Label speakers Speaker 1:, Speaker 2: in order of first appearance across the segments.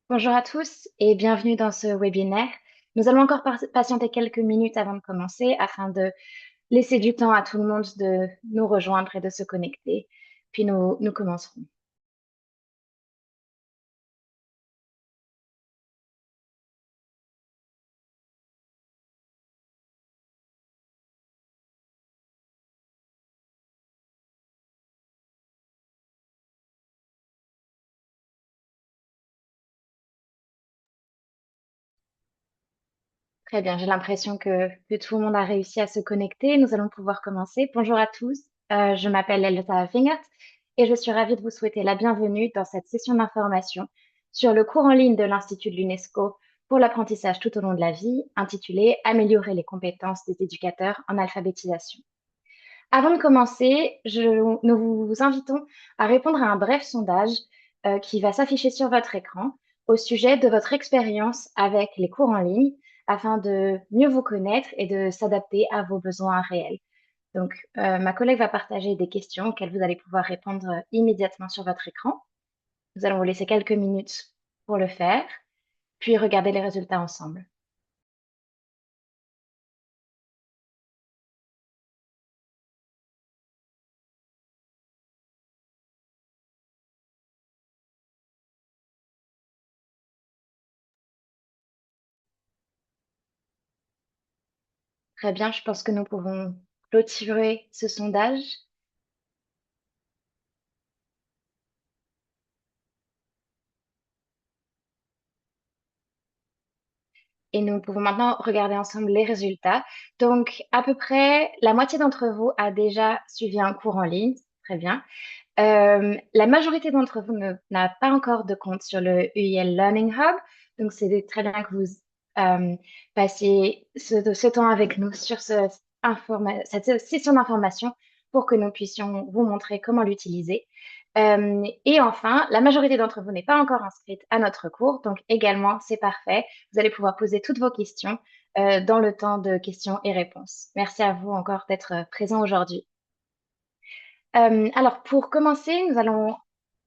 Speaker 1: Bonjour à tous et bienvenue dans ce webinaire. Nous allons encore patienter quelques minutes avant de commencer afin de laisser du temps à tout le monde de nous rejoindre et de se connecter. Puis nous commencerons. Très bien, j'ai l'impression que tout le monde a réussi à se connecter. Nous allons pouvoir commencer. Bonjour à tous, je m'appelle Elsa Fingert et je suis ravie de vous souhaiter la bienvenue dans cette session d'information sur le cours en ligne de l'Institut de l'UNESCO pour l'apprentissage tout au long de la vie, intitulé Améliorer les compétences des éducateurs en alphabétisation. Avant de commencer, nous vous invitons à répondre à un bref sondage qui va s'afficher sur votre écran au sujet de votre expérience avec les cours en ligne afin de mieux vous connaître et de s'adapter à vos besoins réels. Donc, ma collègue va partager des questions auxquelles vous allez pouvoir répondre immédiatement sur votre écran. Nous allons vous laisser quelques minutes pour le faire, puis regarder les résultats ensemble. Très bien, je pense que nous pouvons clôturer ce sondage. Et nous pouvons maintenant regarder ensemble les résultats. Donc, à peu près la moitié d'entre vous a déjà suivi un cours en ligne. Très bien. La majorité d'entre vous n'a pas encore de compte sur le UEL Learning Hub. Donc, c'est très bien que vous passiez ce temps avec nous sur cette session d'information pour que nous puissions vous montrer comment l'utiliser. Et enfin, la majorité d'entre vous n'est pas encore inscrite à notre cours, donc également, c'est parfait. Vous allez pouvoir poser toutes vos questions dans le temps de questions et réponses. Merci à vous encore d'être présents aujourd'hui. Alors, pour commencer, nous allons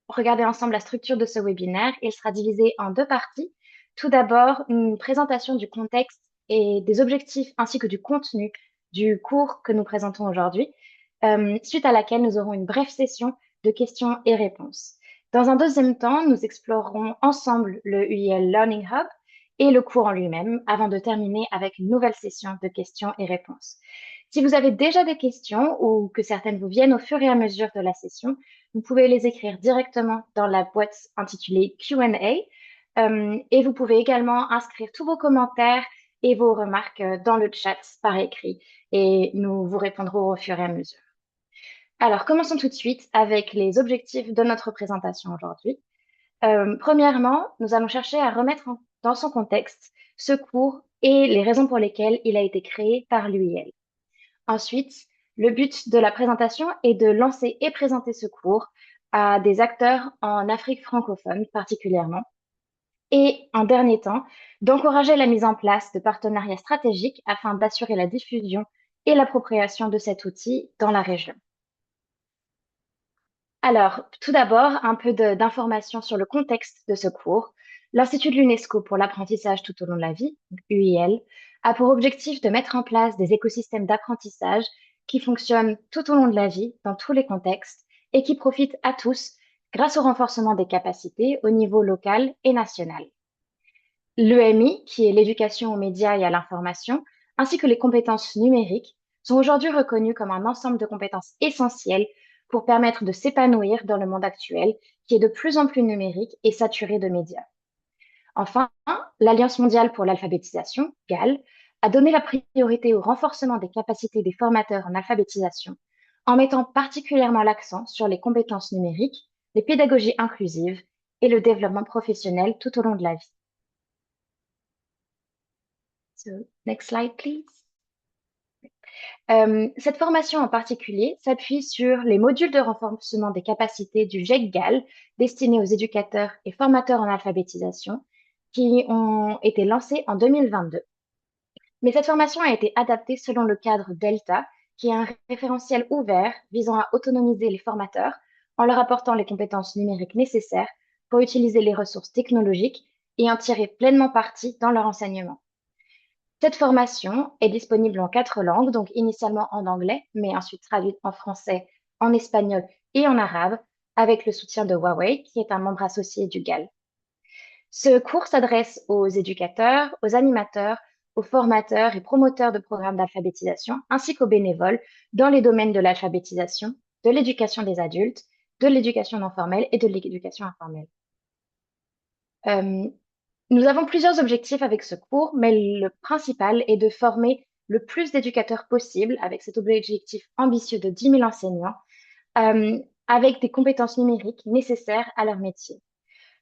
Speaker 1: regarder ensemble la structure de ce webinaire. Il sera divisé en deux parties. Tout d'abord, une présentation du contexte et des objectifs ainsi que du contenu du cours que nous présentons aujourd'hui, suite à laquelle nous aurons une brève session de questions et réponses. Dans un deuxième temps, nous explorerons ensemble le UEL Learning Hub et le cours en lui-même avant de terminer avec une nouvelle session de questions et réponses. Si vous avez déjà des questions ou que certaines vous viennent au fur et à mesure de la session, vous pouvez les écrire directement dans la boîte intitulée Q&A et vous pouvez également inscrire tous vos commentaires et vos remarques dans le chat par écrit et nous vous répondrons au fur et à mesure. Alors, commençons tout de suite avec les objectifs de notre présentation aujourd'hui. Premièrement, nous allons chercher à remettre dans son contexte ce cours et les raisons pour lesquelles il a été créé par l'UIL. Ensuite, le but de la présentation est de lancer et présenter ce cours à des acteurs en Afrique francophone particulièrement. Et en dernier temps, d'encourager la mise en place de partenariats stratégiques afin d'assurer la diffusion et l'appropriation de cet outil dans la région. Alors, tout d'abord, un peu d'informations sur le contexte de ce cours. L'Institut de l'UNESCO pour l'apprentissage tout au long de la vie, UIL, a pour objectif de mettre en place des écosystèmes d'apprentissage qui fonctionnent tout au long de la vie, dans tous les contextes, et qui profitent à tous grâce au renforcement des capacités au niveau local et national. L'EMI, qui est l'éducation aux médias et à l'information, ainsi que les compétences numériques, sont aujourd'hui reconnues comme un ensemble de compétences essentielles pour permettre de s'épanouir dans le monde actuel, qui est de plus en plus numérique et saturé de médias. Enfin, l'Alliance mondiale pour l'alphabétisation, GAL, a donné la priorité au renforcement des capacités des formateurs en alphabétisation, en mettant particulièrement l'accent sur les compétences numériques, les pédagogies inclusives et le développement professionnel tout au long de la vie. So, next slide, please. Cette formation en particulier s'appuie sur les modules de renforcement des capacités du GEC-GAL destinés aux éducateurs et formateurs en alphabétisation qui ont été lancés en 2022. Mais cette formation a été adaptée selon le cadre Delta, qui est un référentiel ouvert visant à autonomiser les formateurs en leur apportant les compétences numériques nécessaires pour utiliser les ressources technologiques et en tirer pleinement parti dans leur enseignement. Cette formation est disponible en 4 langues, donc initialement en anglais, mais ensuite traduite en français, en espagnol et en arabe, avec le soutien de Huawei, qui est un membre associé du GAL. Ce cours s'adresse aux éducateurs, aux animateurs, aux formateurs et promoteurs de programmes d'alphabétisation, ainsi qu'aux bénévoles dans les domaines de l'alphabétisation, de l'éducation des adultes, de l'éducation non formelle et de l'éducation informelle. Euh, Nous avons plusieurs objectifs avec ce cours, mais le principal est de former le plus d'éducateurs possible avec cet objectif ambitieux de 10 000 enseignants, avec des compétences numériques nécessaires à leur métier.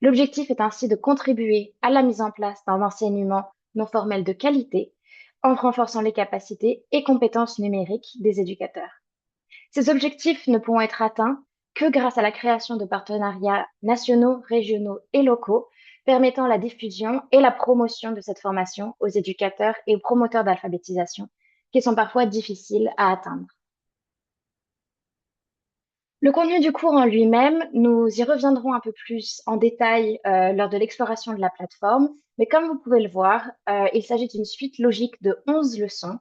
Speaker 1: L'objectif est ainsi de contribuer à la mise en place d'un enseignement non formel de qualité en renforçant les capacités et compétences numériques des éducateurs. Ces objectifs ne pourront être atteints que grâce à la création de partenariats nationaux, régionaux et locaux permettant la diffusion et la promotion de cette formation aux éducateurs et aux promoteurs d'alphabétisation qui sont parfois difficiles à atteindre. Le contenu du cours en lui-même, nous y reviendrons un peu plus en détail lors de l'exploration de la plateforme, mais comme vous pouvez le voir, il s'agit d'une suite logique de 11 leçons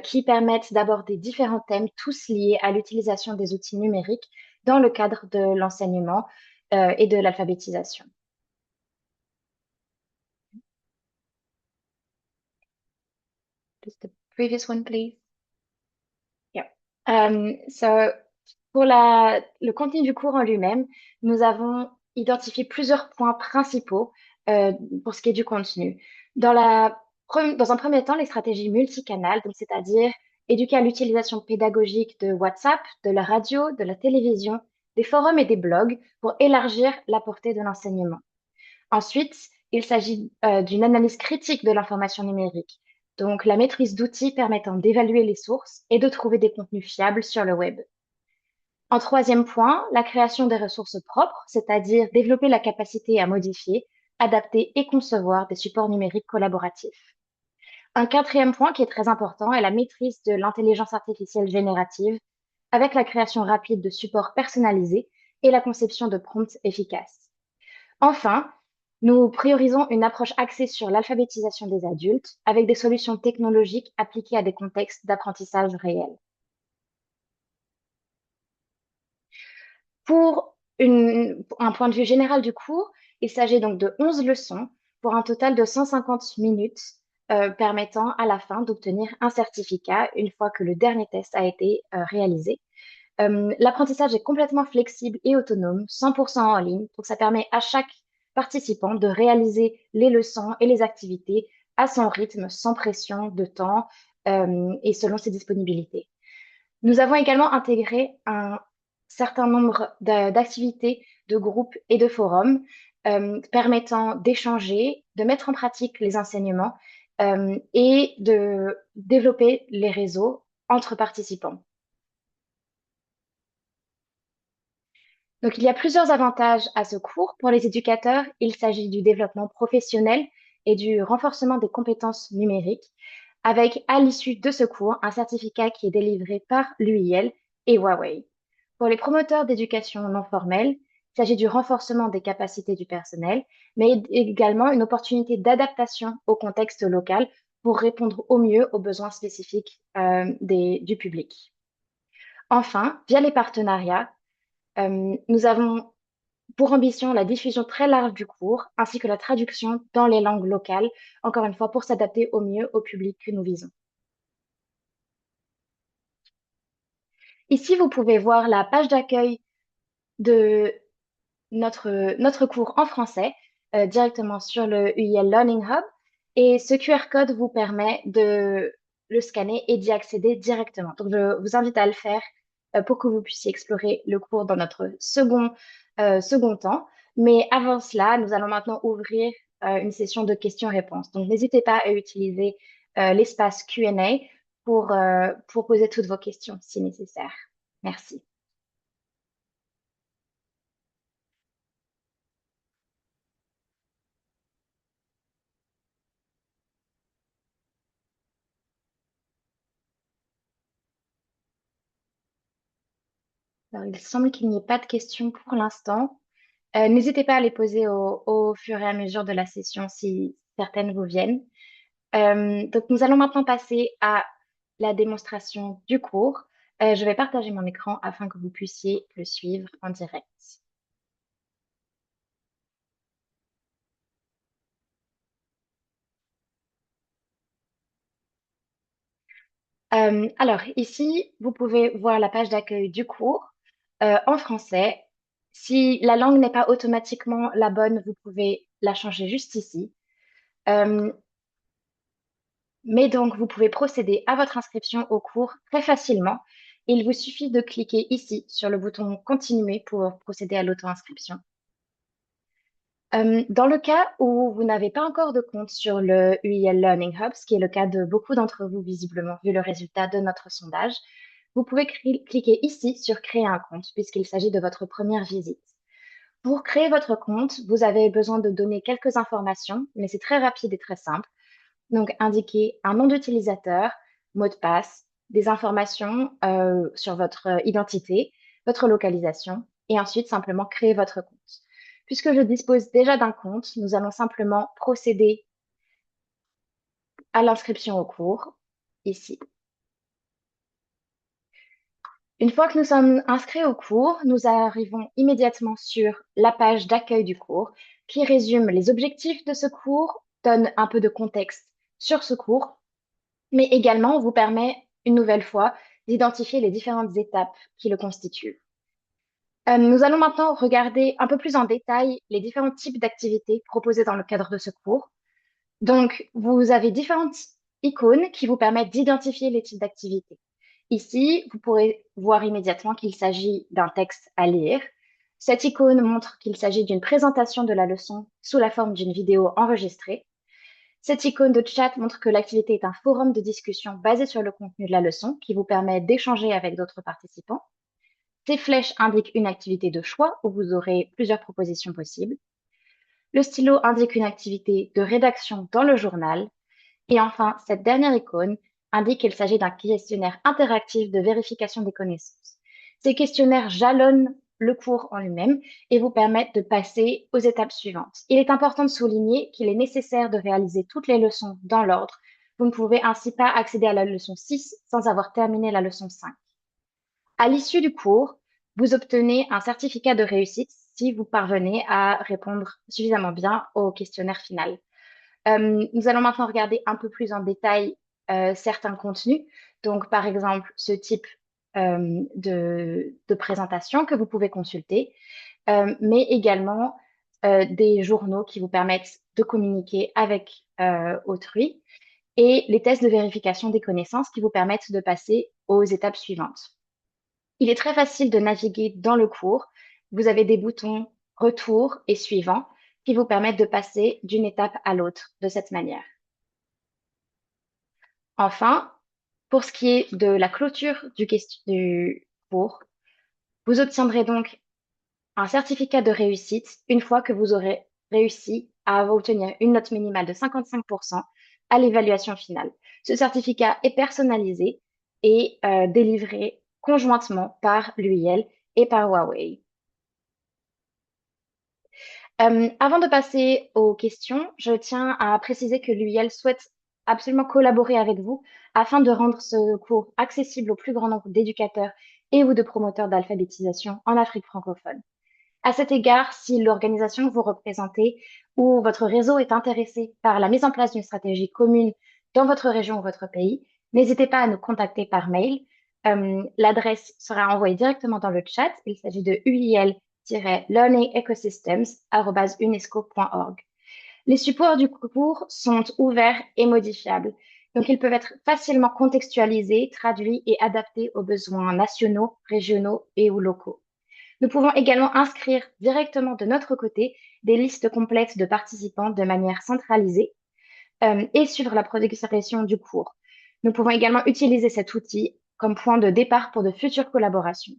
Speaker 1: qui permettent d'aborder différents thèmes, tous liés à l'utilisation des outils numériques dans le cadre de l'enseignement et de l'alphabétisation. Just the previous one, please. Yeah. So, pour le contenu du cours en lui-même, nous avons identifié plusieurs points principaux euh, pour ce qui est du contenu. Dans un premier temps, les stratégies multicanales, donc c'est-à-dire éduquer à l'utilisation pédagogique de WhatsApp, de la radio, de la télévision, des forums et des blogs pour élargir la portée de l'enseignement. Ensuite, il s'agit d'une analyse critique de l'information numérique, donc la maîtrise d'outils permettant d'évaluer les sources et de trouver des contenus fiables sur le web. En troisième point, la création des ressources propres, c'est-à-dire développer la capacité à modifier, adapter et concevoir des supports numériques collaboratifs. Un quatrième point qui est très important est la maîtrise de l'intelligence artificielle générative avec la création rapide de supports personnalisés et la conception de prompts efficaces. Enfin, nous priorisons une approche axée sur l'alphabétisation des adultes avec des solutions technologiques appliquées à des contextes d'apprentissage réels. Un point de vue général du cours, il s'agit donc de 11 leçons pour un total de 150 minutes permettant à la fin d'obtenir un certificat une fois que le dernier test a été réalisé. L'apprentissage est complètement flexible et autonome, 100% en ligne, donc ça permet à chaque participant de réaliser les leçons et les activités à son rythme, sans pression de temps et selon ses disponibilités. Nous avons également intégré un certain nombre d'activités, de groupes et de forums permettant d'échanger, de mettre en pratique les enseignements et de développer les réseaux entre participants. Donc, il y a plusieurs avantages à ce cours. Pour les éducateurs, il s'agit du développement professionnel et du renforcement des compétences numériques, avec à l'issue de ce cours un certificat qui est délivré par l'UIL et Huawei. Pour les promoteurs d'éducation non formelle, il s'agit du renforcement des capacités du personnel, mais également une opportunité d'adaptation au contexte local pour répondre au mieux aux besoins spécifiques du public. Enfin, via les partenariats, nous avons pour ambition la diffusion très large du cours, ainsi que la traduction dans les langues locales, encore une fois pour s'adapter au mieux au public que nous visons. Ici, vous pouvez voir la page d'accueil de notre cours en français directement sur le UIL Learning Hub. Et ce QR code vous permet de le scanner et d'y accéder directement. Donc, je vous invite à le faire pour que vous puissiez explorer le cours dans notre second temps. Mais avant cela, nous allons maintenant ouvrir une session de questions-réponses. Donc, n'hésitez pas à utiliser l'espace Q&A pour poser toutes vos questions si nécessaire. Merci. Alors, il semble qu'il n'y ait pas de questions pour l'instant. N'hésitez pas à les poser au fur et à mesure de la session si certaines vous viennent. Donc, nous allons maintenant passer à la démonstration du cours. Je vais partager mon écran afin que vous puissiez le suivre en direct. Alors, ici, vous pouvez voir la page d'accueil du cours en français. Si la langue n'est pas automatiquement la bonne, vous pouvez la changer juste ici. Euh, mais donc, vous pouvez procéder à votre inscription au cours très facilement. Il vous suffit de cliquer ici sur le bouton Continuer pour procéder à l'auto-inscription. Dans le cas où vous n'avez pas encore de compte sur le UIL Learning Hub, ce qui est le cas de beaucoup d'entre vous visiblement, vu le résultat de notre sondage, vous pouvez cliquer ici sur Créer un compte, puisqu'il s'agit de votre première visite. Pour créer votre compte, vous avez besoin de donner quelques informations, mais c'est très rapide et très simple. Donc, indiquer un nom d'utilisateur, mot de passe, des informations sur votre identité, votre localisation, et ensuite simplement créer votre compte. Puisque je dispose déjà d'un compte, nous allons simplement procéder à l'inscription au cours, ici. Une fois que nous sommes inscrits au cours, nous arrivons immédiatement sur la page d'accueil du cours, qui résume les objectifs de ce cours, donne un peu de contexte sur ce cours, mais également vous permet une nouvelle fois d'identifier les différentes étapes qui le constituent. Nous allons maintenant regarder un peu plus en détail les différents types d'activités proposées dans le cadre de ce cours. Donc, vous avez différentes icônes qui vous permettent d'identifier les types d'activités. Ici, vous pourrez voir immédiatement qu'il s'agit d'un texte à lire. Cette icône montre qu'il s'agit d'une présentation de la leçon sous la forme d'une vidéo enregistrée. Cette icône de chat montre que l'activité est un forum de discussion basé sur le contenu de la leçon qui vous permet d'échanger avec d'autres participants. Ces flèches indiquent une activité de choix où vous aurez plusieurs propositions possibles. Le stylo indique une activité de rédaction dans le journal. Et enfin, cette dernière icône indique qu'il s'agit d'un questionnaire interactif de vérification des connaissances. Ces questionnaires jalonnent le cours en lui-même et vous permettent de passer aux étapes suivantes. Il est important de souligner qu'il est nécessaire de réaliser toutes les leçons dans l'ordre. Vous ne pouvez ainsi pas accéder à la leçon 6 sans avoir terminé la leçon 5. À l'issue du cours, vous obtenez un certificat de réussite si vous parvenez à répondre suffisamment bien au questionnaire final. Nous allons maintenant regarder un peu plus en détail certains contenus. Donc, par exemple, ce type de présentation que vous pouvez consulter, mais également des journaux qui vous permettent de communiquer avec autrui et les tests de vérification des connaissances qui vous permettent de passer aux étapes suivantes. Il est très facile de naviguer dans le cours. Vous avez des boutons retour et suivant qui vous permettent de passer d'une étape à l'autre de cette manière. Enfin, pour ce qui est de la clôture du cours, vous obtiendrez donc un certificat de réussite une fois que vous aurez réussi à obtenir une note minimale de 55% à l'évaluation finale. Ce certificat est personnalisé et délivré conjointement par l'UIL et par Huawei. Avant de passer aux questions, je tiens à préciser que l'UIL souhaite absolument collaborer avec vous afin de rendre ce cours accessible au plus grand nombre d'éducateurs et ou de promoteurs d'alphabétisation en Afrique francophone. À cet égard, si l'organisation que vous représentez ou votre réseau est intéressé par la mise en place d'une stratégie commune dans votre région ou votre pays, n'hésitez pas à nous contacter par mail. L'adresse sera envoyée directement dans le chat. Il s'agit de uil-learningecosystems@unesco.org. Les supports du cours sont ouverts et modifiables, donc ils peuvent être facilement contextualisés, traduits et adaptés aux besoins nationaux, régionaux et ou locaux. Nous pouvons également inscrire directement de notre côté des listes complètes de participants de manière centralisée et suivre la progression du cours. Nous pouvons également utiliser cet outil comme point de départ pour de futures collaborations.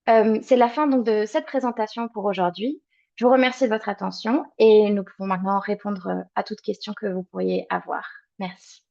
Speaker 1: C'est la fin donc de cette présentation pour aujourd'hui. Je vous remercie de votre attention et nous pouvons maintenant répondre à toutes questions que vous pourriez avoir. Merci.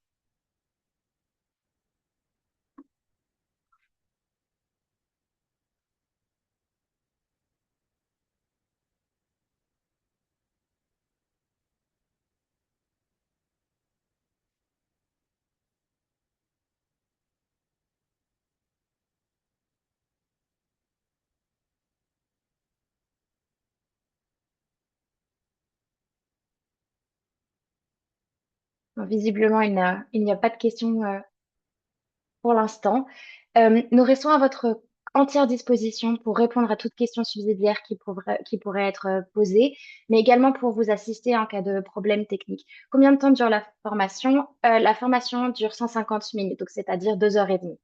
Speaker 1: Visiblement, il n'y a pas de questions pour l'instant. Nous restons à votre entière disposition pour répondre à toute question subsidiaire qui pourrait être posée, mais également pour vous assister en cas de problème technique. Combien de temps dure la formation? La formation dure 150 minutes, donc c'est-à-dire 2 heures et demie.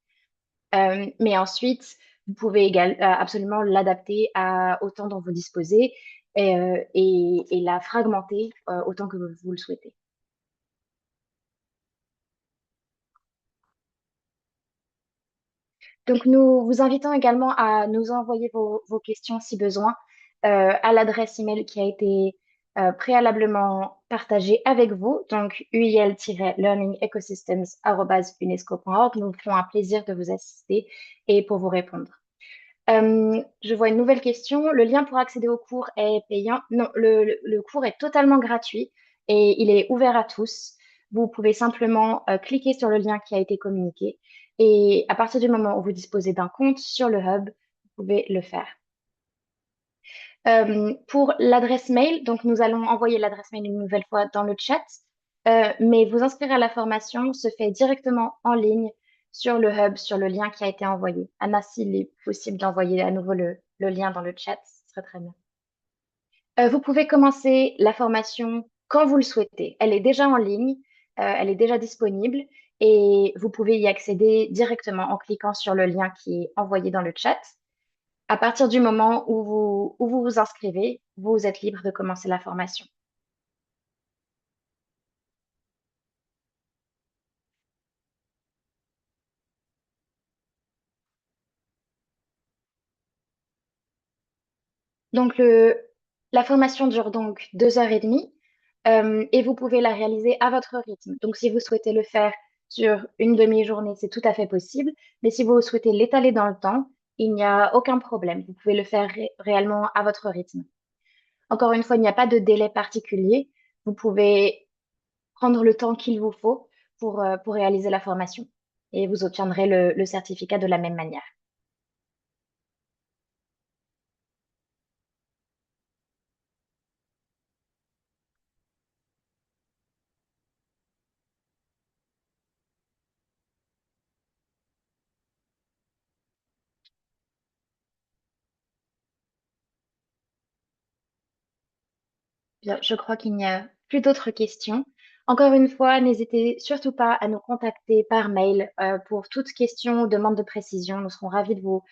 Speaker 1: Mais ensuite, vous pouvez absolument l'adapter au temps dont vous disposez et la fragmenter autant que vous le souhaitez. Donc, nous vous invitons également à nous envoyer vos questions si besoin à l'adresse email qui a été préalablement partagée avec vous, donc uil-learningecosystems@unesco.org. Nous nous ferons un plaisir de vous assister et pour vous répondre. Je vois une nouvelle question. Le lien pour accéder au cours est payant? Non, le cours est totalement gratuit et il est ouvert à tous. Vous pouvez simplement cliquer sur le lien qui a été communiqué et à partir du moment où vous disposez d'un compte sur le hub, vous pouvez le faire. Pour l'adresse mail, donc nous allons envoyer l'adresse mail une nouvelle fois dans le chat, mais vous inscrire à la formation se fait directement en ligne sur le hub, sur le lien qui a été envoyé. Anna, s'il est possible d'envoyer à nouveau le lien dans le chat, ce serait très bien. Vous pouvez commencer la formation quand vous le souhaitez. Elle est déjà en ligne, elle est déjà disponible et vous pouvez y accéder directement en cliquant sur le lien qui est envoyé dans le chat. À partir du moment où vous vous inscrivez, vous êtes libre de commencer la formation. Donc, la formation dure donc 2 heures et demie et vous pouvez la réaliser à votre rythme. Donc, si vous souhaitez le faire sur une demi-journée, c'est tout à fait possible. Mais si vous souhaitez l'étaler dans le temps, il n'y a aucun problème. Vous pouvez le faire réellement à votre rythme. Encore une fois, il n'y a pas de délai particulier. Vous pouvez prendre le temps qu'il vous faut pour réaliser la formation et vous obtiendrez le certificat de la même manière. Bien, je crois qu'il n'y a plus d'autres questions. Encore une fois, n'hésitez surtout pas à nous contacter par mail pour toute question ou demande de précision. Nous serons ravis de vous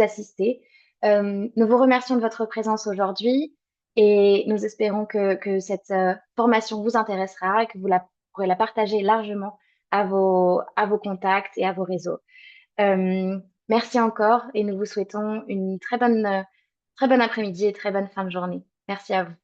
Speaker 1: assister. Nous vous remercions de votre présence aujourd'hui et nous espérons que cette formation vous intéressera et que vous pourrez la partager largement à vos contacts et à vos réseaux. Euh, Merci encore et nous vous souhaitons une très bonne après-midi et très bonne fin de journée. Merci à vous.